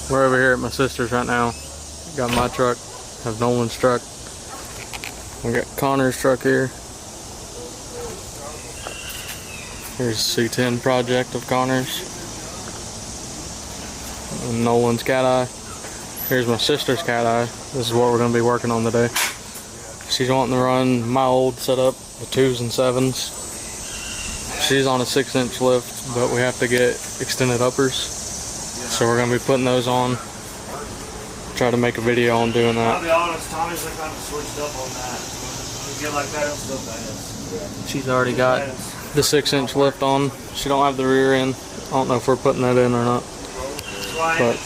We're over here at my sister's right now. Got my truck, have Nolan's truck. We got Connor's truck here. Here's the C10 project of Connor's. And Nolan's Cateye. Here's my sister's Cateye. This is what we're going to be working on today. She's wanting to run my old setup, the 2s and 7s. She's on a 6-inch lift, but we have to get extended uppers. So we're going to be putting those on. Try to make a video on doing that. I'll be honest, Tommy's like kind of switched up on that. When you get like that, it'll still bad. She's already got the 6-inch lift on. She don't have the rear end. I don't know if we're putting that in or not. But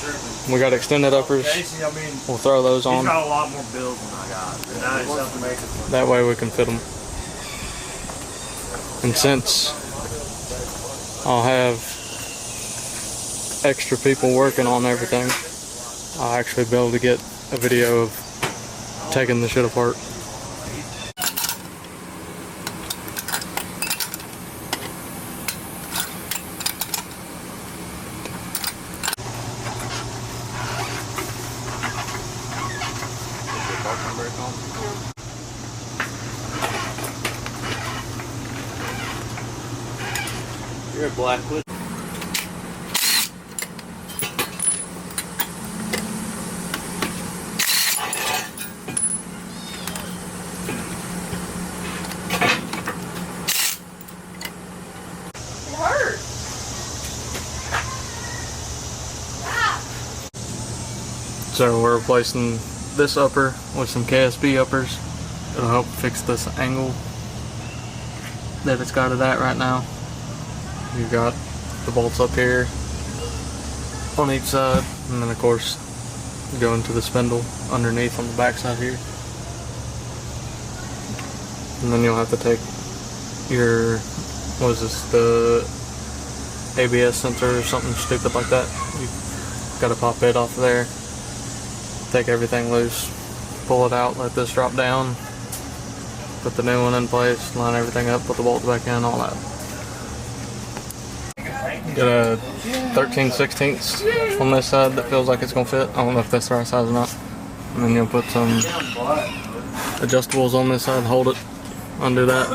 we got extended uppers. Casey, I mean, we'll throw those on. He's got a lot more builds than I got. And now he's have to make it. That way we can fit them. And since I'll have extra people working on everything, I'll actually be able to get a video of taking the shit apart. You're a Blackwood. So we're replacing this upper with some KSB uppers. It'll help fix this angle that it's got it at right now. You've got the bolts up here on each side, and then of course go into the spindle underneath on the back side here. And then you'll have to take your, what is this, the ABS sensor or something stupid like that. You've got to pop it off there, take everything loose, pull it out, let this drop down, put the new one in place, line everything up, put the bolts back in, all that. Get a 13/16 on this side that feels like it's going to fit. I don't know if that's the right size or not. And then you'll put some adjustables on this side, hold it, undo that.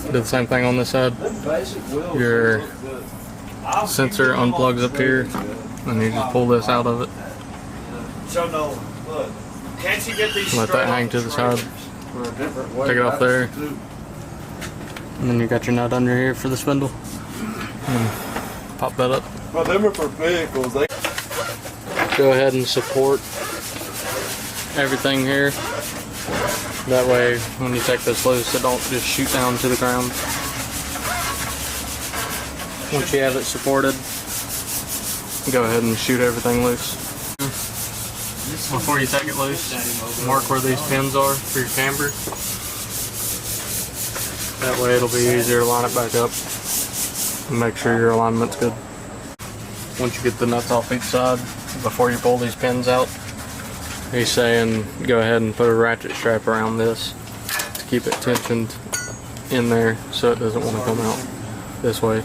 Do the same thing on this side. Your sensor unplugs up here, and you just pull this out of it. So no, look, can't you get these let that hang to the side. Take it off there. And then you got your nut under here for the spindle. And pop that up. Well, them are for vehicles. They go ahead and support everything here. That way, when you take this loose, it don't just shoot down to the ground. Once you have it supported, go ahead and shoot everything loose. Before you take it loose, mark where these pins are for your camber. That way it'll be easier to line it back up and make sure your alignment's good. Once you get the nuts off each side, before you pull these pins out, he's saying go ahead and put a ratchet strap around this to keep it tensioned in there so it doesn't want to come out this way.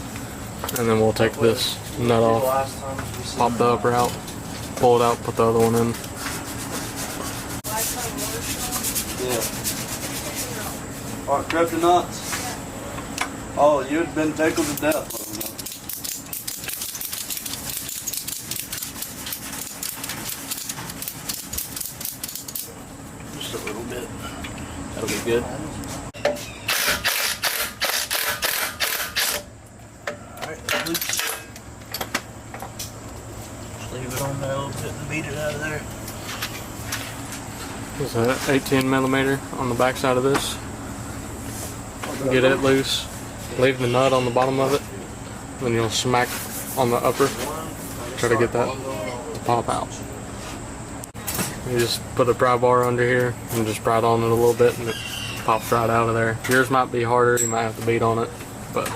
And then we'll take this nut off, pop the upper out, pull it out, put the other one in. Yeah. Alright, grab the nuts. Oh, you'd been tickled to death. Just a little bit. That'll be good. Alright, loose. Just leave it on there a little bit and beat it out of there. There's an 18mm on the back side of this. Get it loose. Leave the nut on the bottom of it. Then you'll smack on the upper. Try to get that to pop out. You just put a pry bar under here and just pry it on it a little bit and it pops right out of there. Yours might be harder, you might have to beat on it, but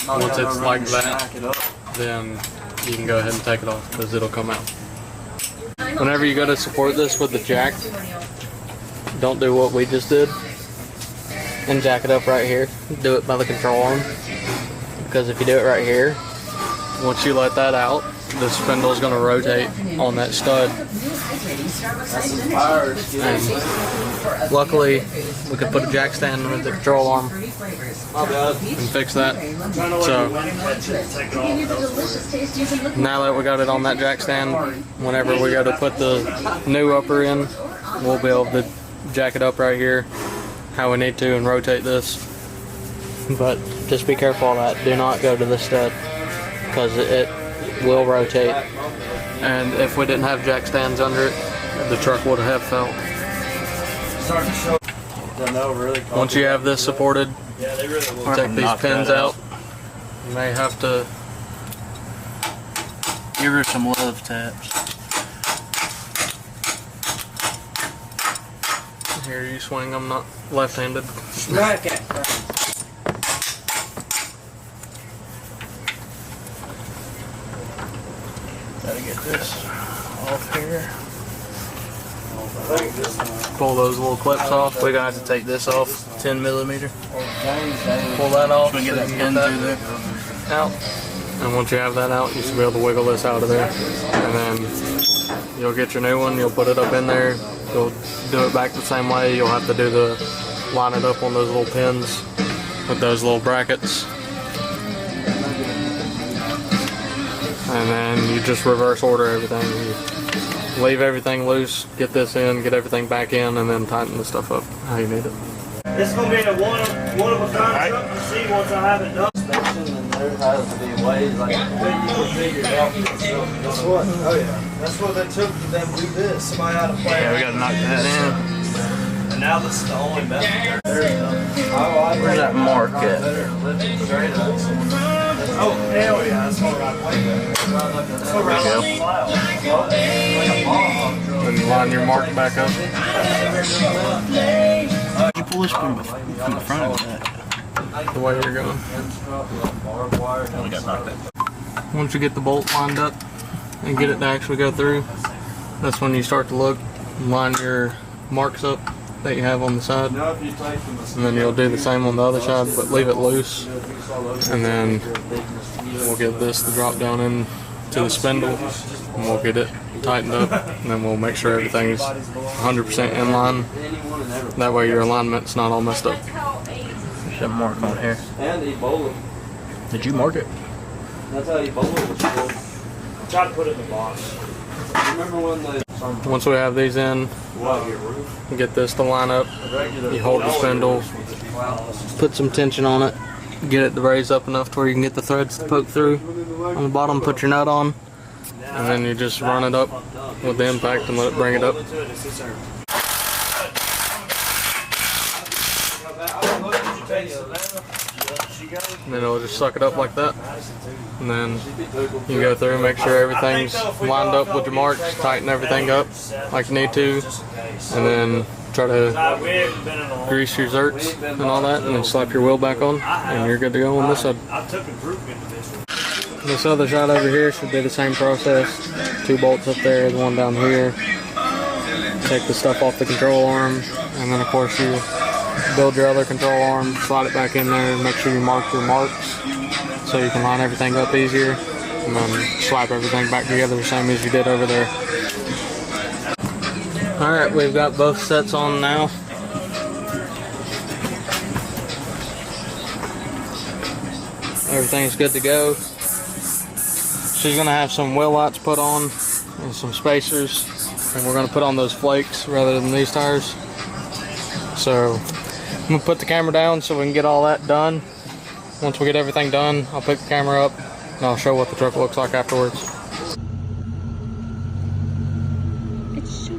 once it's like that, then you can go ahead and take it off because it'll come out. Whenever you go to support this with the jack, don't do what we just did and jack it up right here. Do it by the control arm, because if you do it right here, once you let that out, the spindle is going to rotate on that stud. And luckily, we could put a jack stand with the control arm and fix that. So now that we got it on that jack stand, whenever we go to put the new upper in, we'll be able to jack it up right here how we need to and rotate this. But just be careful of that. Do not go to the stud because it will rotate. And if we didn't have jack stands under it, the truck would have felt. Once you have this supported, take these pins out. You may have to give her some love taps. Here, you swing. I'm not left-handed. Okay. Gotta get this off here. Pull those little clips off. We're gonna have to take this off 10mm. Pull that off so we can get that pin through there. Out. And once you have that out, you should be able to wiggle this out of there. And then you'll get your new one, you'll put it up in there, you'll do it back the same way. You'll have to do line it up on those little pins with those little brackets. And then you just reverse order everything. You leave everything loose, get this in, get everything back in, and then tighten the stuff up how you need it. This is going to be a one of a kind truck to see once I have it done. And there has to be ways like you can figure it out yourself. That's what? Oh yeah. That's what they took for them to do this. Somebody had to play. Yeah, we gotta knock that in. And now this is the only method. Where's that mark at? Oh, hell yeah. That's what I play with. That's what I Then line your mark back up. You pull this from the front of that. The way you're going. We gotta knock that. Once you get the bolt lined up and get it to actually go through, that's when you start to look, line your marks up that you have on the side, and then you'll do the same on the other side, but leave it loose. And then we'll get this to drop down into the spindle, and we'll get it tightened up, and then we'll make sure everything's 100% in line. That way your alignment's not all messed up. There's a mark on here. And Ebola. Did you mark it? That's how Ebola was killed. Try to put it in the box. Remember when they... Once we have these in, get this to line up, you hold the spindle, put some tension on it, get it to raise up enough to where you can get the threads to poke through. On the bottom, put your nut on, and then you just run it up with the impact and let it bring it up. And then it'll just suck it up like that. And then you go through and make sure everything's lined up with your marks, tighten everything up like you need to, and then try to grease your zerks and all that, and then slap your wheel back on, and you're good to go on this side. This other side over here should be the same process. 2 bolts up there, the one down here. Take the stuff off the control arm, and then of course you build your other control arm, slide it back in there, and make sure you mark your marks so you can line everything up easier, and then slap everything back together the same as you did over there. Alright, we've got both sets on now. Everything's good to go. She's going to have some wheel lights put on and some spacers, and we're going to put on those flakes rather than these tires. So I'm going to put the camera down so we can get all that done. Once we get everything done, I'll pick the camera up and I'll show what the truck looks like afterwards. It's so